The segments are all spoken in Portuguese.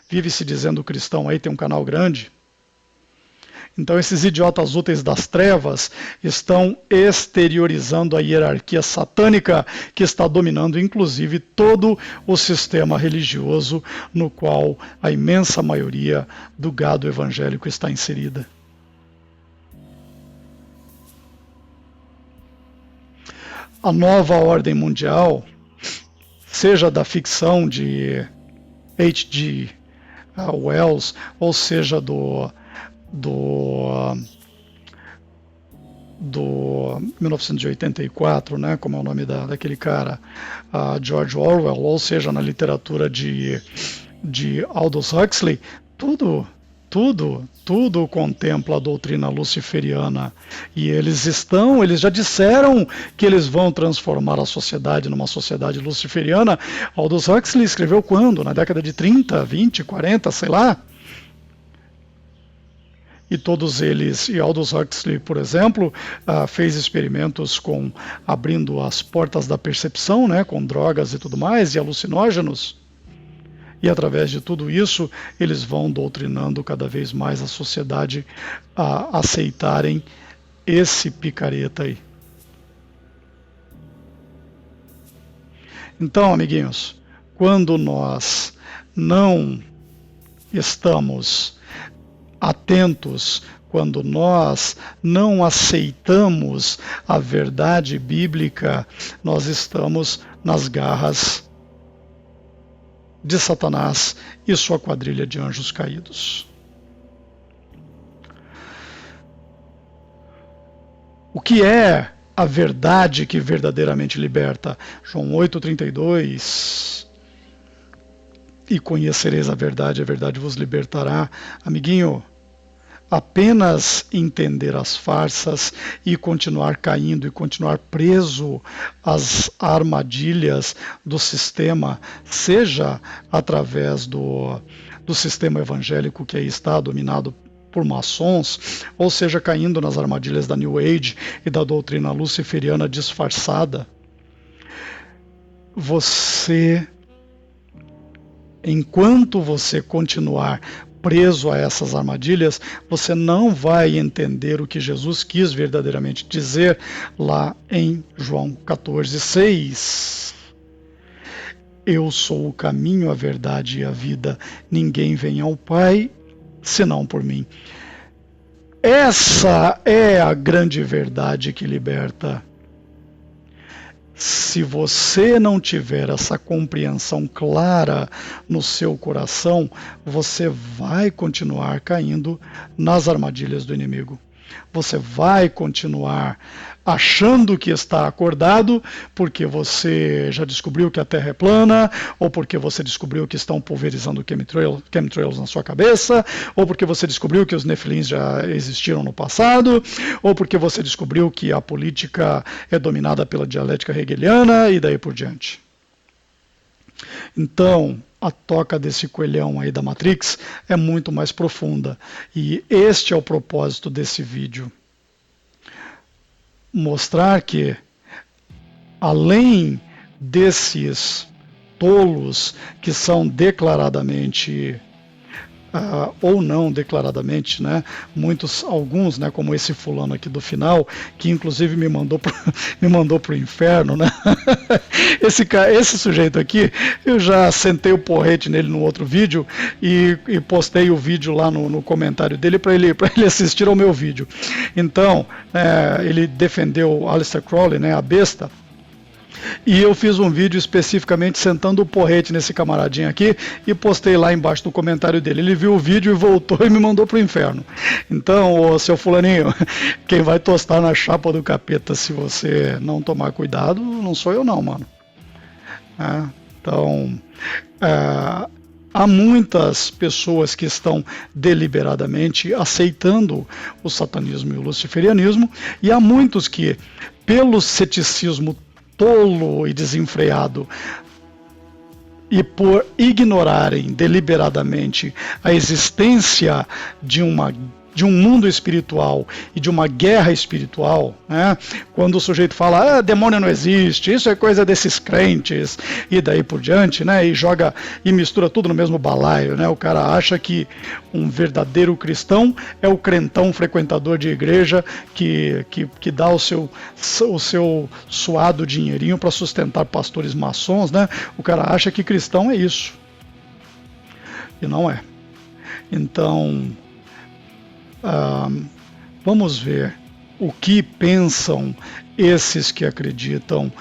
vive se dizendo cristão aí, tem um canal grande. Então esses idiotas úteis das trevas estão exteriorizando a hierarquia satânica que está dominando inclusive todo o sistema religioso no qual a imensa maioria do gado evangélico está inserida. A nova ordem mundial, seja da ficção de H.G. Wells, ou seja do 1984, né, como é o nome daquele cara, George Orwell, ou seja, na literatura de Aldous Huxley, tudo contempla a doutrina luciferiana. E eles já disseram que eles vão transformar a sociedade numa sociedade luciferiana. Aldous Huxley escreveu quando? Na década de 30, 20, 40, sei lá. E todos eles, e Aldous Huxley, por exemplo, fez experimentos abrindo as portas da percepção, né, com drogas e tudo mais, e alucinógenos. E através de tudo isso, eles vão doutrinando cada vez mais a sociedade a aceitarem esse picareta aí. Então, amiguinhos, quando nós não estamos atentos, quando nós não aceitamos a verdade bíblica, nós estamos nas garras de Satanás e sua quadrilha de anjos caídos. O que é a verdade que verdadeiramente liberta? João 8,32. E conhecereis a verdade vos libertará. Amiguinho, apenas entender as farsas e continuar caindo e continuar preso às armadilhas do sistema, seja através do sistema evangélico que aí está dominado por maçons, ou seja, caindo nas armadilhas da New Age e da doutrina luciferiana disfarçada, enquanto você continuar preso a essas armadilhas, você não vai entender o que Jesus quis verdadeiramente dizer lá em João 14,6. Eu sou o caminho, a verdade e a vida. Ninguém vem ao Pai senão por mim. Essa é a grande verdade que liberta. Se você não tiver essa compreensão clara no seu coração, você vai continuar caindo nas armadilhas do inimigo. Você vai continuar achando que está acordado porque você já descobriu que a Terra é plana, ou porque você descobriu que estão pulverizando chemtrails na sua cabeça, ou porque você descobriu que os Nefilins já existiram no passado, ou porque você descobriu que a política é dominada pela dialética hegeliana e daí por diante. Então, a toca desse coelhão aí da Matrix é muito mais profunda. E este é o propósito desse vídeo. Mostrar que, além desses tolos que são declaradamente ou não declaradamente, né? Alguns, né? Como esse fulano aqui do final, que inclusive me mandou pro inferno, né? Esse sujeito aqui, eu já sentei o porrete nele no outro vídeo e postei o vídeo lá no comentário dele para ele assistir ao meu vídeo. Então, ele defendeu Aleister Crowley, né? A besta. E eu fiz um vídeo especificamente sentando o porrete nesse camaradinho aqui e postei lá embaixo no comentário dele. Ele viu o vídeo e voltou e me mandou pro inferno. Então, seu fulaninho, quem vai tostar na chapa do capeta se você não tomar cuidado, não sou eu não, mano. Então, há muitas pessoas que estão deliberadamente aceitando o satanismo e o luciferianismo, e há muitos que, pelo ceticismo tolo e desenfreado, e por ignorarem deliberadamente a existência de uma de um mundo espiritual e de uma guerra espiritual, né? Quando o sujeito fala, demônio não existe, isso é coisa desses crentes, e daí por diante, né? E joga e mistura tudo no mesmo balaio, né? O cara acha que um verdadeiro cristão é o crentão frequentador de igreja que dá o seu suado dinheirinho para sustentar pastores maçons, né? O cara acha que cristão é isso. E não é. Então, vamos ver o que pensam esses que acreditam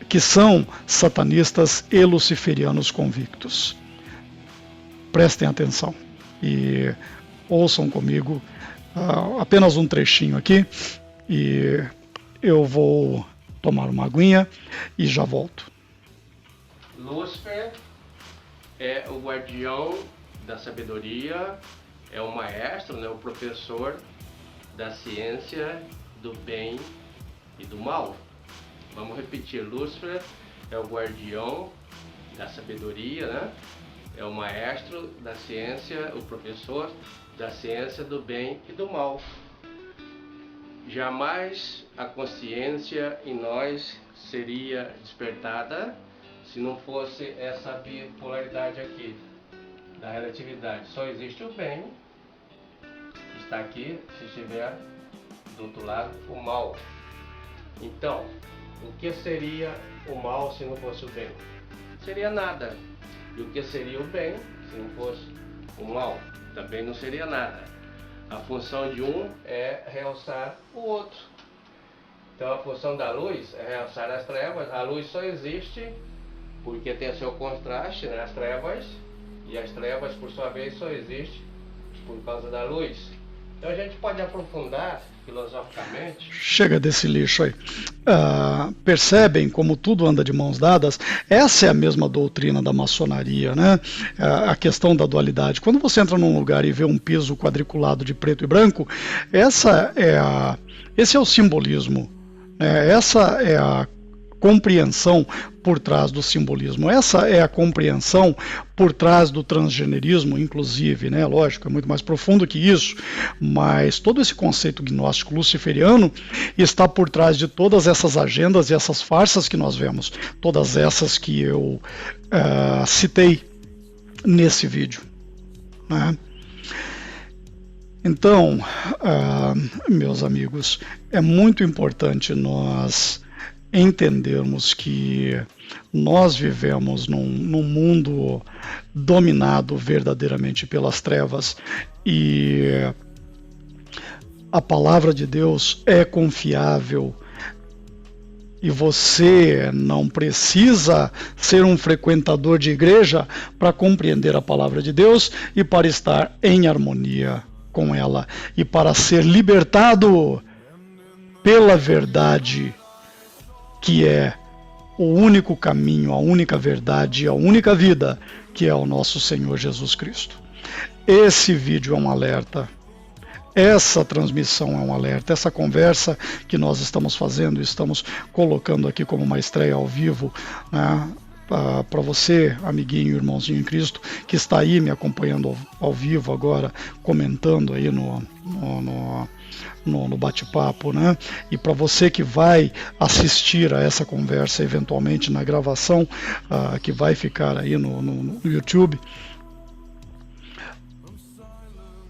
que são satanistas e luciferianos convictos. Prestem atenção e ouçam comigo apenas um trechinho aqui e eu vou tomar uma aguinha e já volto. Lúcifer é o guardião da sabedoria, é o maestro, né, o professor da ciência do bem e do mal. Vamos repetir, Lúcifer é o guardião da sabedoria, né? É o maestro da ciência, o professor da ciência do bem e do mal. Jamais a consciência em nós seria despertada se não fosse essa bipolaridade aqui, da relatividade. Só existe o bem, que está aqui, se estiver do outro lado, o mal. Então, o que seria o mal se não fosse o bem? Seria nada. E o que seria o bem se não fosse o mal? Também não seria nada. A função de um é realçar o outro. Então a função da luz é realçar as trevas. A luz só existe porque tem o seu contraste nas trevas, e as trevas por sua vez só existem por causa da luz. Então a gente pode aprofundar filosoficamente. Chega desse lixo aí. Percebem como tudo anda de mãos dadas? Essa é a mesma doutrina da maçonaria, né? A questão da dualidade. Quando você entra num lugar e vê um piso quadriculado de preto e branco, esse é o simbolismo. Essa é a compreensão por trás do simbolismo. Essa é a compreensão por trás do transgenerismo, inclusive, né? Lógico, é muito mais profundo que isso, mas todo esse conceito gnóstico luciferiano está por trás de todas essas agendas e essas farsas que nós vemos, todas essas que eu citei nesse vídeo, né? Então, meus amigos, é muito importante nós entendermos que nós vivemos num mundo dominado verdadeiramente pelas trevas e a palavra de Deus é confiável e você não precisa ser um frequentador de igreja para compreender a palavra de Deus e para estar em harmonia com ela e para ser libertado pela verdade, que é o único caminho, a única verdade, a única vida, que é o nosso Senhor Jesus Cristo. Esse vídeo é um alerta, essa transmissão é um alerta, essa conversa que nós estamos fazendo, estamos colocando aqui como uma estreia ao vivo, né? Para você, amiguinho, irmãozinho em Cristo, que está aí me acompanhando ao vivo agora, comentando aí no bate-papo, né? E para você que vai assistir a essa conversa eventualmente na gravação, que vai ficar aí no YouTube,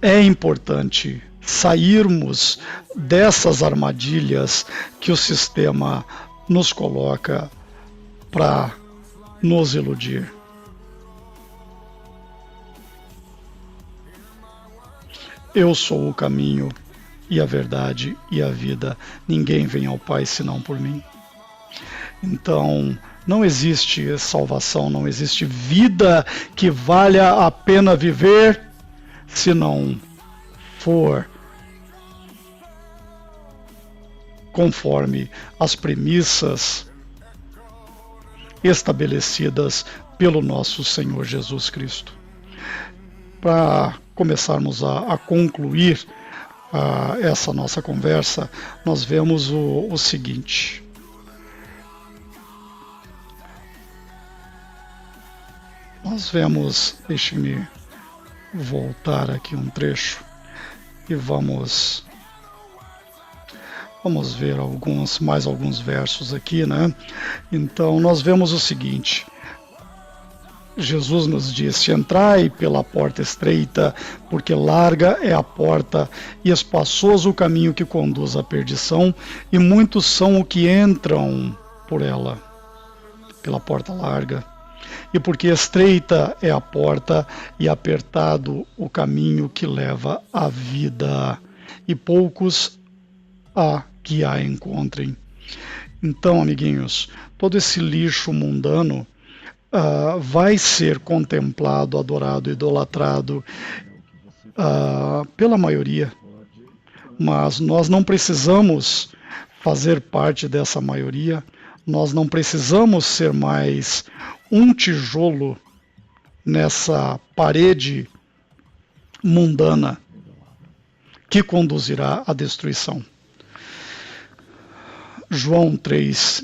é importante sairmos dessas armadilhas que o sistema nos coloca para nos iludir. Eu sou o caminho e a verdade e a vida. Ninguém vem ao Pai senão por mim. Então, não existe salvação, não existe vida que valha a pena viver se não for conforme as premissas estabelecidas pelo nosso Senhor Jesus Cristo. Para começarmos a concluir essa nossa conversa, nós vemos o seguinte. Nós vemos, deixe-me voltar aqui um trecho, e vamos ver mais alguns versos aqui, né? Então nós vemos o seguinte: Jesus nos disse: entrai pela porta estreita, porque larga é a porta e espaçoso o caminho que conduz à perdição, e muitos são os que entram por ela, pela porta larga. E porque estreita é a porta e apertado o caminho que leva à vida, e poucos há que a encontrem. Então, amiguinhos, todo esse lixo mundano vai ser contemplado, adorado, idolatrado pela maioria, mas nós não precisamos fazer parte dessa maioria, nós não precisamos ser mais um tijolo nessa parede mundana que conduzirá à destruição. João 3,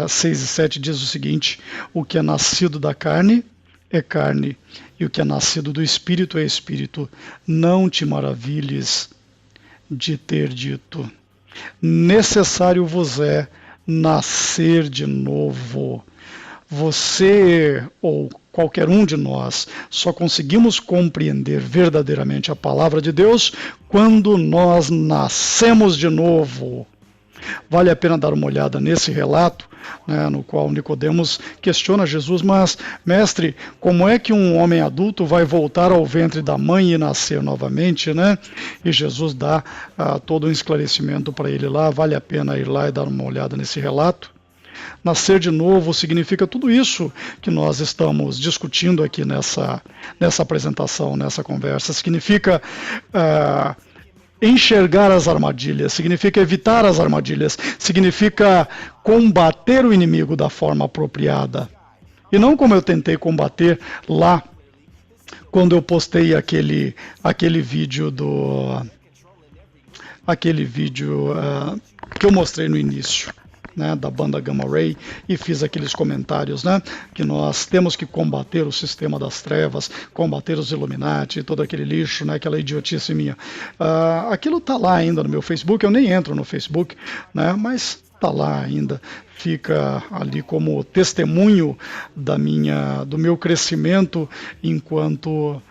6 e 7 diz o seguinte: o que é nascido da carne é carne, e o que é nascido do Espírito é Espírito. Não te maravilhes de ter dito: necessário vos é nascer de novo. Você ou qualquer um de nós só conseguimos compreender verdadeiramente a palavra de Deus quando nós nascemos de novo. Vale a pena dar uma olhada nesse relato, né, no qual Nicodemos questiona Jesus: mas, mestre, como é que um homem adulto vai voltar ao ventre da mãe e nascer novamente, né? E Jesus dá todo um esclarecimento para ele lá. Vale a pena ir lá e dar uma olhada nesse relato. Nascer de novo significa tudo isso que nós estamos discutindo aqui nessa apresentação, nessa conversa. Significa enxergar as armadilhas, significa evitar as armadilhas, significa combater o inimigo da forma apropriada. E não como eu tentei combater lá, quando eu postei aquele vídeo que eu mostrei no início, né, da banda Gamma Ray, e fiz aqueles comentários, né, que nós temos que combater o sistema das trevas, combater os Illuminati, todo aquele lixo, né, aquela idiotice minha. Aquilo tá lá ainda no meu Facebook, eu nem entro no Facebook, né, mas tá lá ainda, fica ali como testemunho do meu crescimento enquanto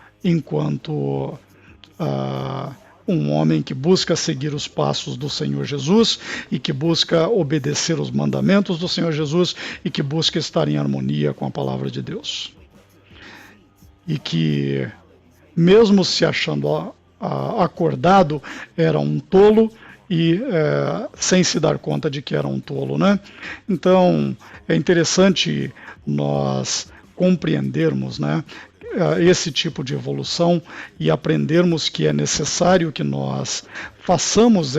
um homem que busca seguir os passos do Senhor Jesus e que busca obedecer os mandamentos do Senhor Jesus e que busca estar em harmonia com a palavra de Deus. E que, mesmo se achando acordado, era um tolo e sem se dar conta de que era um tolo, né? Então, é interessante nós compreendermos, né, esse tipo de evolução e aprendermos que é necessário que nós façamos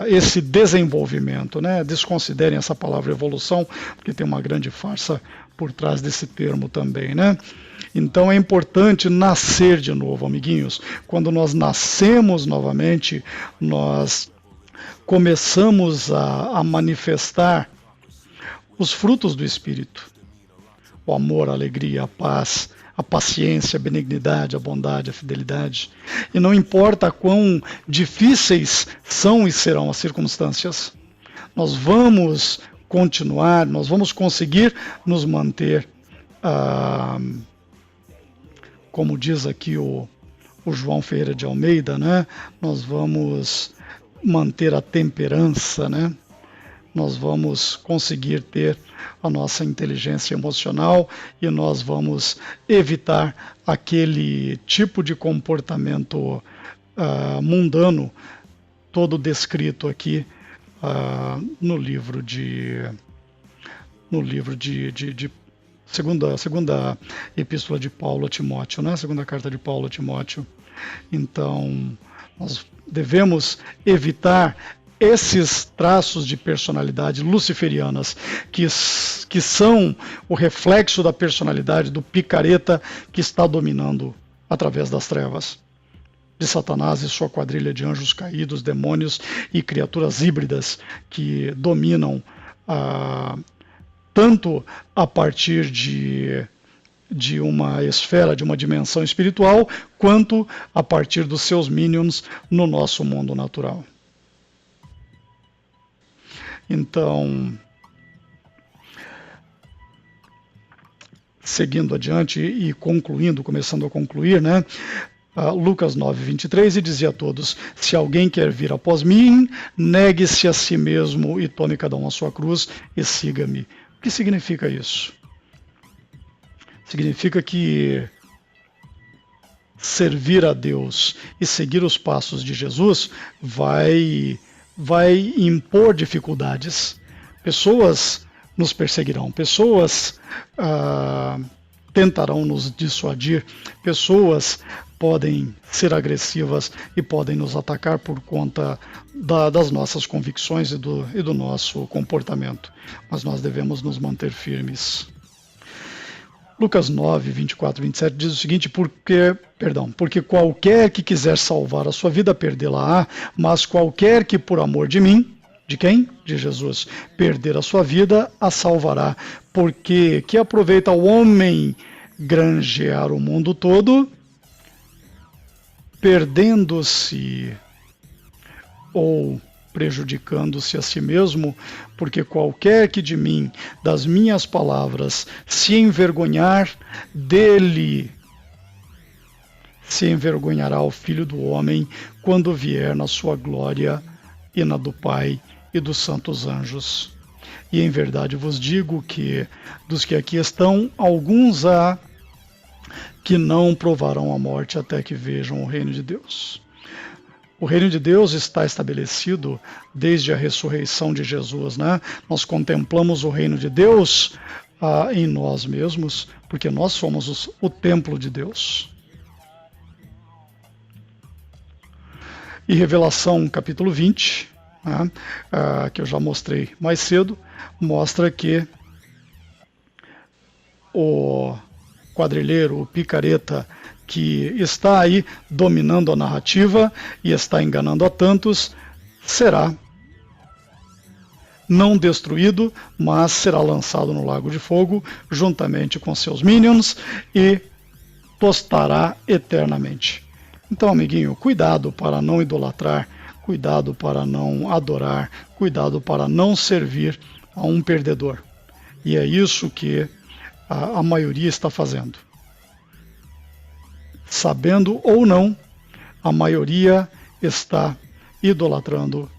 esse desenvolvimento, né? Desconsiderem essa palavra evolução, porque tem uma grande farsa por trás desse termo também, né? Então é importante nascer de novo, amiguinhos. Quando nós nascemos novamente, nós começamos a manifestar os frutos do Espírito. O amor, a alegria, a paz, a paciência, a benignidade, a bondade, a fidelidade. E não importa quão difíceis são e serão as circunstâncias, nós vamos continuar, nós vamos conseguir nos manter, como diz aqui o João Ferreira de Almeida, né? Nós vamos manter a temperança, né? Nós vamos conseguir ter a nossa inteligência emocional e nós vamos evitar aquele tipo de comportamento mundano, todo descrito aqui no livro de segunda epístola de Paulo a Timóteo, né? Segunda carta de Paulo a Timóteo. Então, nós devemos evitar esses traços de personalidade luciferianas, que são o reflexo da personalidade do picareta que está dominando através das trevas, de Satanás e sua quadrilha de anjos caídos, demônios e criaturas híbridas que dominam tanto a partir de de uma esfera, de uma dimensão espiritual, quanto a partir dos seus minions no nosso mundo natural. Então, seguindo adiante e concluindo, começando a concluir, né? Lucas 9, 23, e dizia a todos: se alguém quer vir após mim, negue-se a si mesmo e tome cada um a sua cruz e siga-me. O que significa isso? Significa que servir a Deus e seguir os passos de Jesus vai impor dificuldades. Pessoas nos perseguirão, pessoas tentarão nos dissuadir, pessoas podem ser agressivas e podem nos atacar por conta das nossas convicções e do nosso comportamento. Mas nós devemos nos manter firmes. Lucas 9, 24 e 27 diz o seguinte: porque qualquer que quiser salvar a sua vida, perdê-la-á, mas qualquer que por amor de mim, de quem? De Jesus, perder a sua vida, a salvará. Porque que aproveita o homem granjear o mundo todo, perdendo-se ou prejudicando-se a si mesmo, porque qualquer que de mim, das minhas palavras, se envergonhar, dele se envergonhará o Filho do Homem, quando vier na sua glória e na do Pai e dos santos anjos. E em verdade vos digo que, dos que aqui estão, alguns há que não provarão a morte até que vejam o reino de Deus. O reino de Deus está estabelecido desde a ressurreição de Jesus, né? Nós contemplamos o reino de Deus em nós mesmos, porque nós somos o templo de Deus. E Revelação capítulo 20, né, que eu já mostrei mais cedo, mostra que o quadrilheiro, o picareta, que está aí dominando a narrativa e está enganando a tantos, será não destruído, mas será lançado no lago de fogo, juntamente com seus minions, e tostará eternamente. Então, amiguinho, cuidado para não idolatrar, cuidado para não adorar, cuidado para não servir a um perdedor. E é isso que a maioria está fazendo. Sabendo ou não, a maioria está idolatrando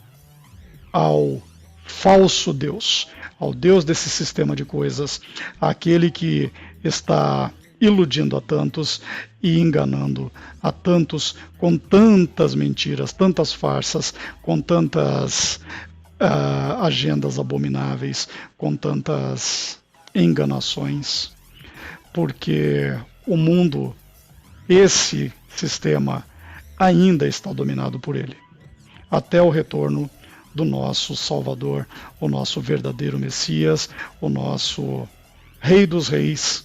ao falso Deus, ao Deus desse sistema de coisas, aquele que está iludindo a tantos e enganando a tantos com tantas mentiras, tantas farsas, com tantas agendas abomináveis, com tantas enganações, porque o mundo, esse sistema, ainda está dominado por ele, até o retorno do nosso Salvador, o nosso verdadeiro Messias, o nosso Rei dos Reis,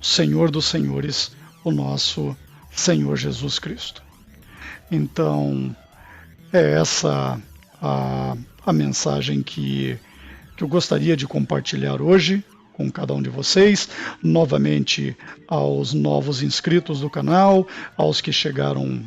Senhor dos Senhores, o nosso Senhor Jesus Cristo. Então, é essa a mensagem que eu gostaria de compartilhar hoje com cada um de vocês, novamente aos novos inscritos do canal, aos que chegaram